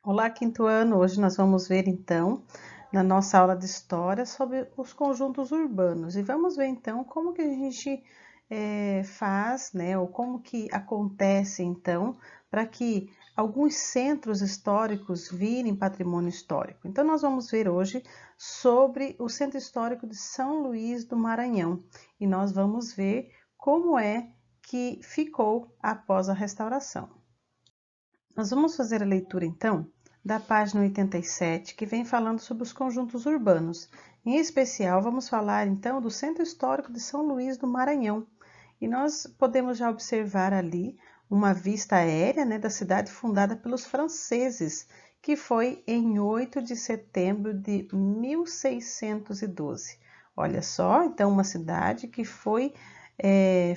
Olá, quinto ano! Hoje nós vamos ver então, na nossa aula de história, sobre os conjuntos urbanos. E vamos ver então como que a gente faz, né, ou como que acontece então, para que alguns centros históricos virem patrimônio histórico. Então nós vamos ver hoje sobre o Centro Histórico de São Luís do Maranhão. E nós vamos ver como é que ficou após a restauração. Nós vamos fazer a leitura, então, da página 87, que vem falando sobre os conjuntos urbanos. Em especial, vamos falar, então, do Centro Histórico de São Luís do Maranhão. E nós podemos já observar ali uma vista aérea, né, da cidade fundada pelos franceses, que foi em 8 de setembro de 1612. Olha só, então, uma cidade que foi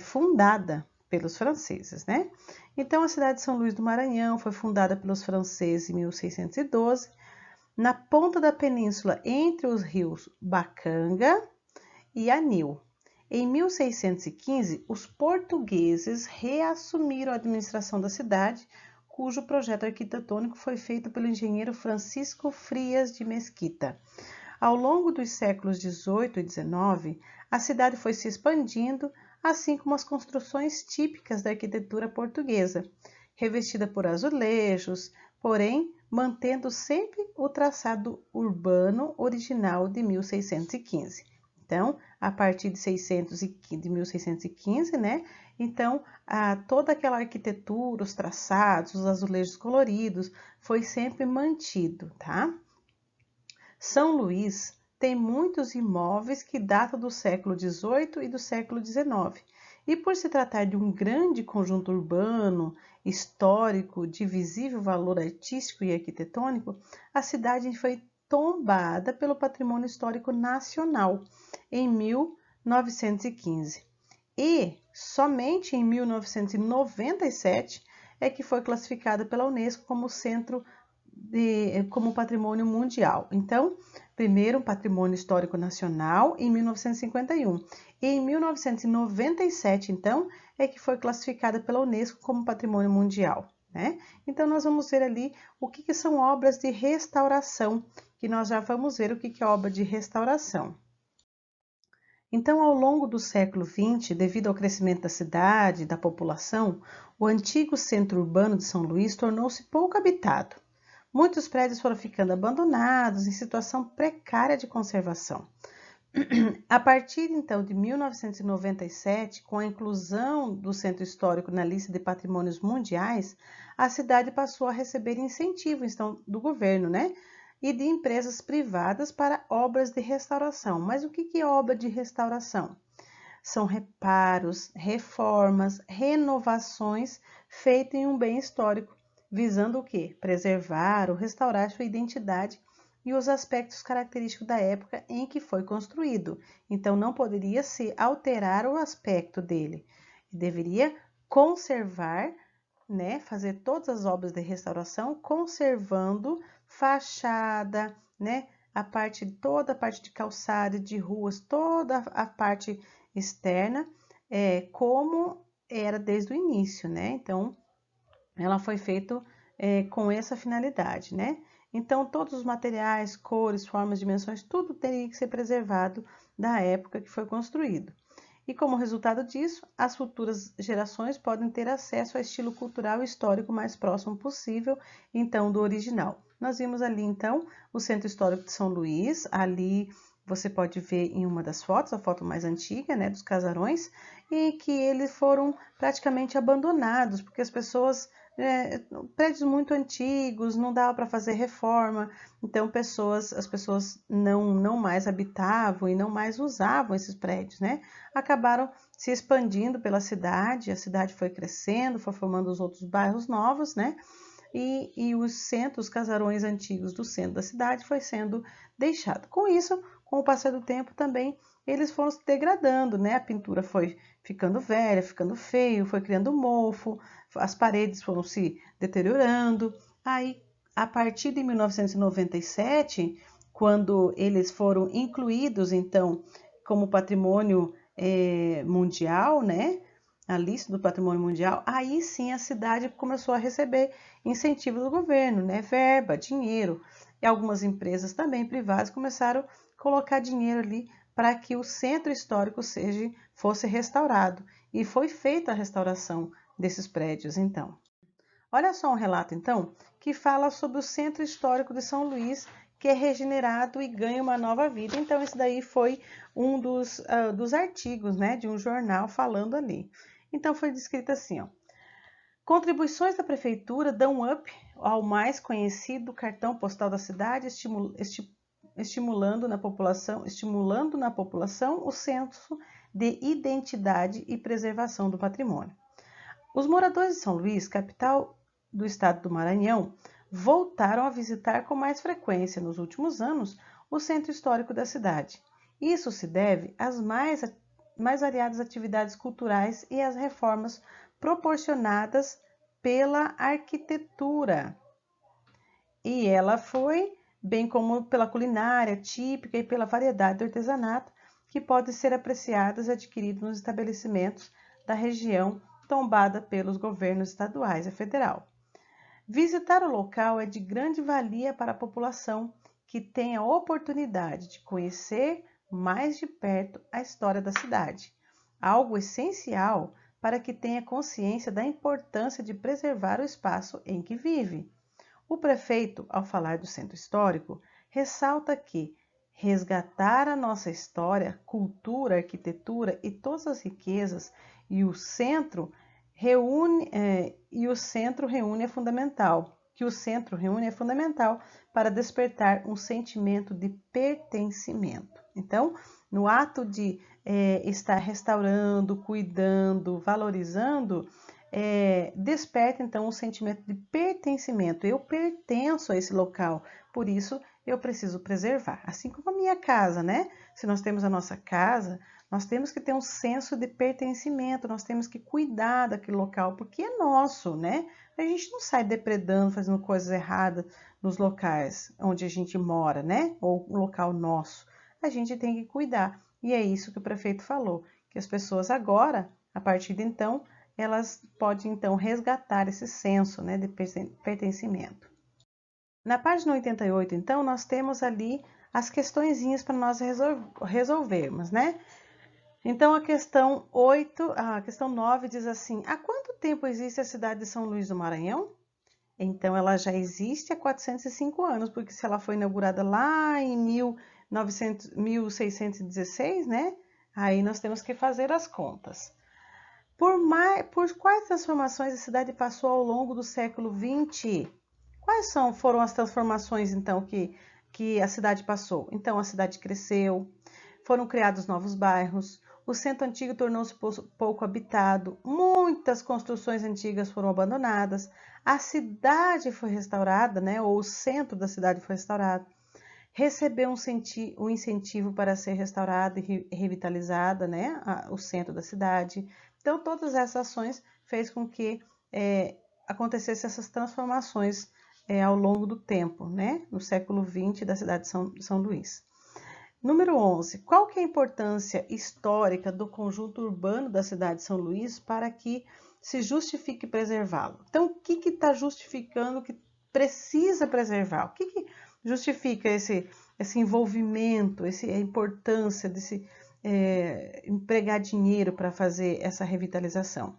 fundada pelos franceses, né? Então, a cidade de São Luís do Maranhão foi fundada pelos franceses em 1612, na ponta da península entre os rios Bacanga e Anil. Em 1615, os portugueses reassumiram a administração da cidade, cujo projeto arquitetônico foi feito pelo engenheiro Francisco Frias de Mesquita. Ao longo dos séculos XVIII e XIX, a cidade foi se expandindo, assim como as construções típicas da arquitetura portuguesa, revestida por azulejos, porém mantendo sempre o traçado urbano original de 1615. Então, a partir de 1615, né? Então, toda aquela arquitetura, os traçados, os azulejos coloridos, foi sempre mantido, tá? São Luís tem muitos imóveis que datam do século XVIII e do século XIX. E por se tratar de um grande conjunto urbano, histórico, de visível valor artístico e arquitetônico, a cidade foi tombada pelo Patrimônio Histórico Nacional em 1915. E somente em 1997 é que foi classificada pela Unesco como centro como patrimônio mundial. Então, primeiro um patrimônio histórico nacional em 1951 e em 1997, então, é que foi classificada pela Unesco como patrimônio mundial, né? Então, nós vamos ver ali o que são obras de restauração, que nós já vamos ver o que é obra de restauração. Então, ao longo do século XX, devido ao crescimento da cidade e da população, o antigo centro urbano de São Luís tornou-se pouco habitado. Muitos prédios foram ficando abandonados, em situação precária de conservação. A partir então de 1997, com a inclusão do centro histórico na lista de patrimônios mundiais, a cidade passou a receber incentivo então, do governo, né? E de empresas privadas para obras de restauração. Mas o que é obra de restauração? São reparos, reformas, renovações feitas em um bem histórico, visando o quê? Preservar ou restaurar sua identidade e os aspectos característicos da época em que foi construído. Então, não poderia se alterar o aspecto dele. Deveria conservar, né, fazer todas as obras de restauração, conservando fachada, né, toda a parte de calçada, de ruas, toda a parte externa, como era desde o início, né? Então, ela foi feita com essa finalidade, né? Então, todos os materiais, cores, formas, dimensões, tudo teria que ser preservado da época que foi construído. E como resultado disso, as futuras gerações podem ter acesso ao estilo cultural e histórico mais próximo possível, então, do original. Nós vimos ali, então, o Centro Histórico de São Luís, ali você pode ver em uma das fotos, a foto mais antiga, né, dos casarões, e que eles foram praticamente abandonados, porque as pessoas prédios muito antigos, não dava para fazer reforma, então as pessoas não mais habitavam e não mais usavam esses prédios, né? Acabaram se expandindo pela cidade, a cidade foi crescendo, foi formando os outros bairros novos, né? E os casarões antigos do centro da cidade foi sendo deixado. Com isso, com o passar do tempo também, eles foram se degradando, né? A pintura foi ficando velha, ficando feio, foi criando mofo, as paredes foram se deteriorando. Aí, a partir de 1997, quando eles foram incluídos, então, como patrimônio mundial, né? a lista do patrimônio mundial, aí sim a cidade começou a receber incentivo do governo, né? Verba, dinheiro. E algumas empresas também privadas começaram a colocar dinheiro ali para que o centro histórico fosse restaurado. E foi feita a restauração desses prédios, então. Olha só um relato, então, que fala sobre o Centro Histórico de São Luís, que é regenerado e ganha uma nova vida. Então, esse daí foi um dos artigos, né, de um jornal falando ali. Então, foi descrito assim, ó. Contribuições da prefeitura dão up ao mais conhecido cartão postal da cidade, estimulando na população o senso de identidade e preservação do patrimônio. Os moradores de São Luís, capital do estado do Maranhão, voltaram a visitar com mais frequência nos últimos anos o centro histórico da cidade. Isso se deve às mais variadas atividades culturais e às reformas proporcionadas pela arquitetura. E ela foi, bem como pela culinária típica e pela variedade do artesanato que pode ser apreciadas e adquiridas nos estabelecimentos da região tombada pelos governos estaduais e federal. Visitar o local é de grande valia para a população que tem a oportunidade de conhecer mais de perto a história da cidade, algo essencial para que tenha consciência da importância de preservar o espaço em que vive. O prefeito, ao falar do centro histórico, ressalta que resgatar a nossa história, cultura, arquitetura e todas as riquezas e o centro reúne é fundamental, para despertar um sentimento de pertencimento. Então, no ato de estar restaurando, cuidando, valorizando, desperta então um sentimento de pertencimento. Eu pertenço a esse local, por isso eu preciso preservar. Assim como a minha casa, né? Se nós temos a nossa casa, nós temos que ter um senso de pertencimento, nós temos que cuidar daquele local, porque é nosso, né? A gente não sai depredando, fazendo coisas erradas nos locais onde a gente mora, né? Ou um local nosso. A gente tem que cuidar. E é isso que o prefeito falou, que as pessoas agora, a partir de então, elas podem então resgatar esse senso, né, de pertencimento. Na página 88, então, nós temos ali as questõezinhas para nós resolvermos, né? Então, a questão 9 diz assim: há quanto tempo existe a cidade de São Luís do Maranhão? Então, ela já existe há 405 anos, porque se ela foi inaugurada lá em 1616, né? Aí nós temos que fazer as contas. Por quais transformações a cidade passou ao longo do século XX? Foram as transformações, então, que a cidade passou? Então, a cidade cresceu, foram criados novos bairros, o centro antigo tornou-se pouco habitado, muitas construções antigas foram abandonadas, a cidade foi restaurada, né, ou o centro da cidade foi restaurado, recebeu um incentivo para ser restaurada e revitalizada, né, o centro da cidade. Então, todas essas ações fez com que acontecessem essas transformações ao longo do tempo, né, no século XX da cidade de São Luís. Número 11. Qual que é a importância histórica do conjunto urbano da cidade de São Luís para que se justifique preservá-lo? Então, o que está justificando que precisa preservar? O que justifica esse envolvimento, a importância desse empregar dinheiro para fazer essa revitalização?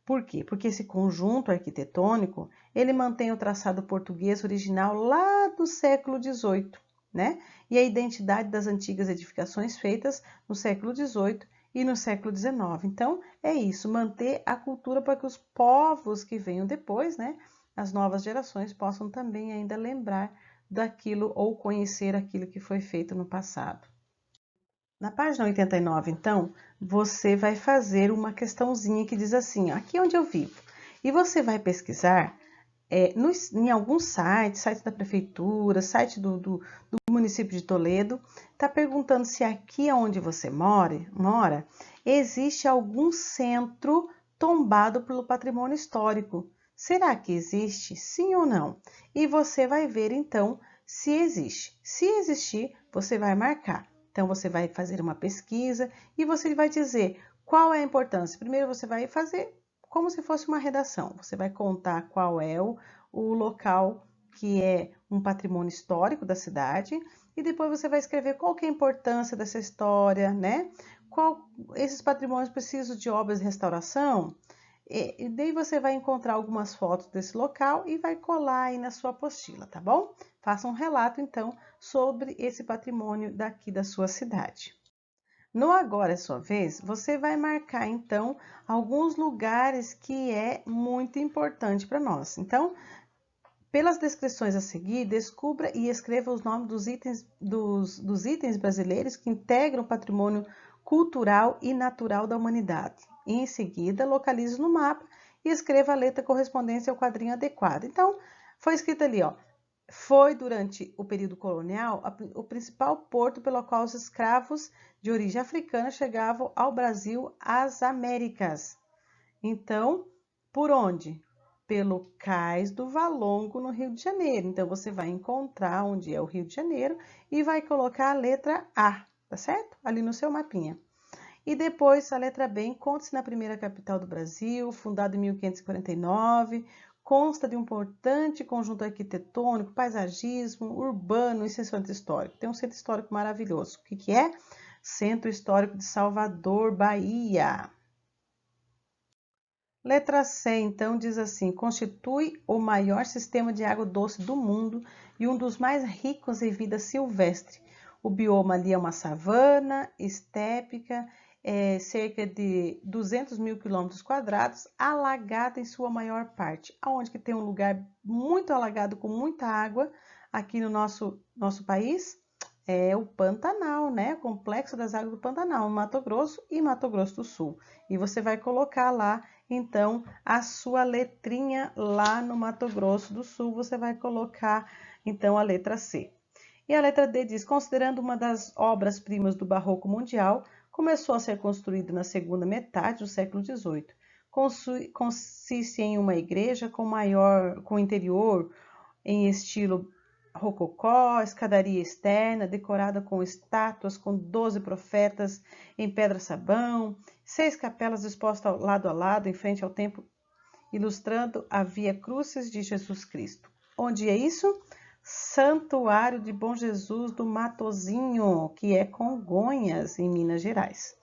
Por quê? Porque esse conjunto arquitetônico, ele mantém o traçado português original lá do século XVIII, né? E a identidade das antigas edificações feitas no século XVIII e no século XIX. Então, é isso, manter a cultura para que os povos que venham depois, né, as novas gerações, possam também ainda lembrar daquilo ou conhecer aquilo que foi feito no passado. Na página 89, então, você vai fazer uma questãozinha que diz assim, aqui onde eu vivo. E você vai pesquisar em alguns sites, site da prefeitura, site do município de Toledo, está perguntando se aqui onde você mora, existe algum centro tombado pelo patrimônio histórico. Será que existe? Sim ou não? E você vai ver, então, se existe. Se existir, você vai marcar. Então, você vai fazer uma pesquisa e você vai dizer Qual é a importância? Primeiro você vai fazer como se fosse uma redação. Você vai contar qual é o local que é um patrimônio histórico da cidade e depois você vai escrever qual que é a importância dessa história, né? Esses patrimônios precisam de obras de restauração? E daí você vai encontrar algumas fotos desse local e vai colar aí na sua apostila, tá bom? Faça um relato, então, sobre esse patrimônio daqui da sua cidade. No Agora é Sua Vez, você vai marcar, então, alguns lugares que é muito importante para nós. Então, pelas descrições a seguir, descubra e escreva os nomes dos itens brasileiros que integram o patrimônio cultural e natural da humanidade. E, em seguida, localize no mapa e escreva a letra correspondente ao quadrinho adequado. Então, foi escrito ali, ó. Foi, durante o período colonial, o principal porto pelo qual os escravos de origem africana chegavam ao Brasil, às Américas. Então, por onde? Pelo Cais do Valongo, no Rio de Janeiro. Então, você vai encontrar onde é o Rio de Janeiro e vai colocar a letra A, tá certo? Ali no seu mapinha. E depois, a letra B, encontra-se na primeira capital do Brasil, fundada em 1549, consta de um importante conjunto arquitetônico, paisagismo, urbano e centro histórico. Tem um centro histórico maravilhoso. O que é? Centro Histórico de Salvador, Bahia. Letra C, então, diz assim: constitui o maior sistema de água doce do mundo e um dos mais ricos em vida silvestre. O bioma ali é uma savana estépica, cerca de 200 mil quilômetros quadrados, alagada em sua maior parte. Aonde que tem um lugar muito alagado, com muita água, aqui no nosso país? É o Pantanal, né? O Complexo das Águas do Pantanal, Mato Grosso e Mato Grosso do Sul. E você vai colocar lá, então, a sua letrinha lá no Mato Grosso do Sul, você vai colocar, então, a letra C. E a letra D diz: considerando uma das obras-primas do Barroco Mundial, começou a ser construído na segunda metade do século XVIII. Consiste em uma igreja com interior em estilo rococó, escadaria externa decorada com estátuas com 12 profetas em pedra-sabão, 6 capelas dispostas lado a lado em frente ao templo, ilustrando a Via Crucis de Jesus Cristo. Onde é isso? Santuário de Bom Jesus do Matozinho, que é Congonhas, em Minas Gerais.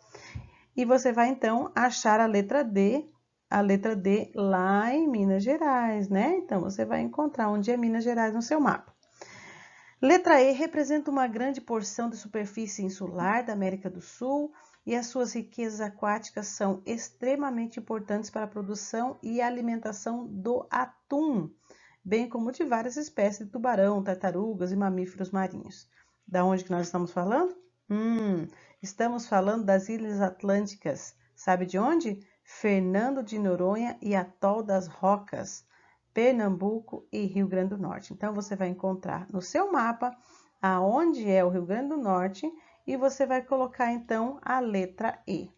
E você vai, então, achar a letra D lá em Minas Gerais, né? Então, você vai encontrar onde é Minas Gerais no seu mapa. Letra E representa uma grande porção de superfície insular da América do Sul e as suas riquezas aquáticas são extremamente importantes para a produção e alimentação do atum, bem como de várias espécies de tubarão, tartarugas e mamíferos marinhos. Da onde que nós estamos falando? Estamos falando das Ilhas Atlânticas. Sabe de onde? Fernando de Noronha e Atol das Rocas, Pernambuco e Rio Grande do Norte. Então, você vai encontrar no seu mapa aonde é o Rio Grande do Norte e você vai colocar, então, a letra E.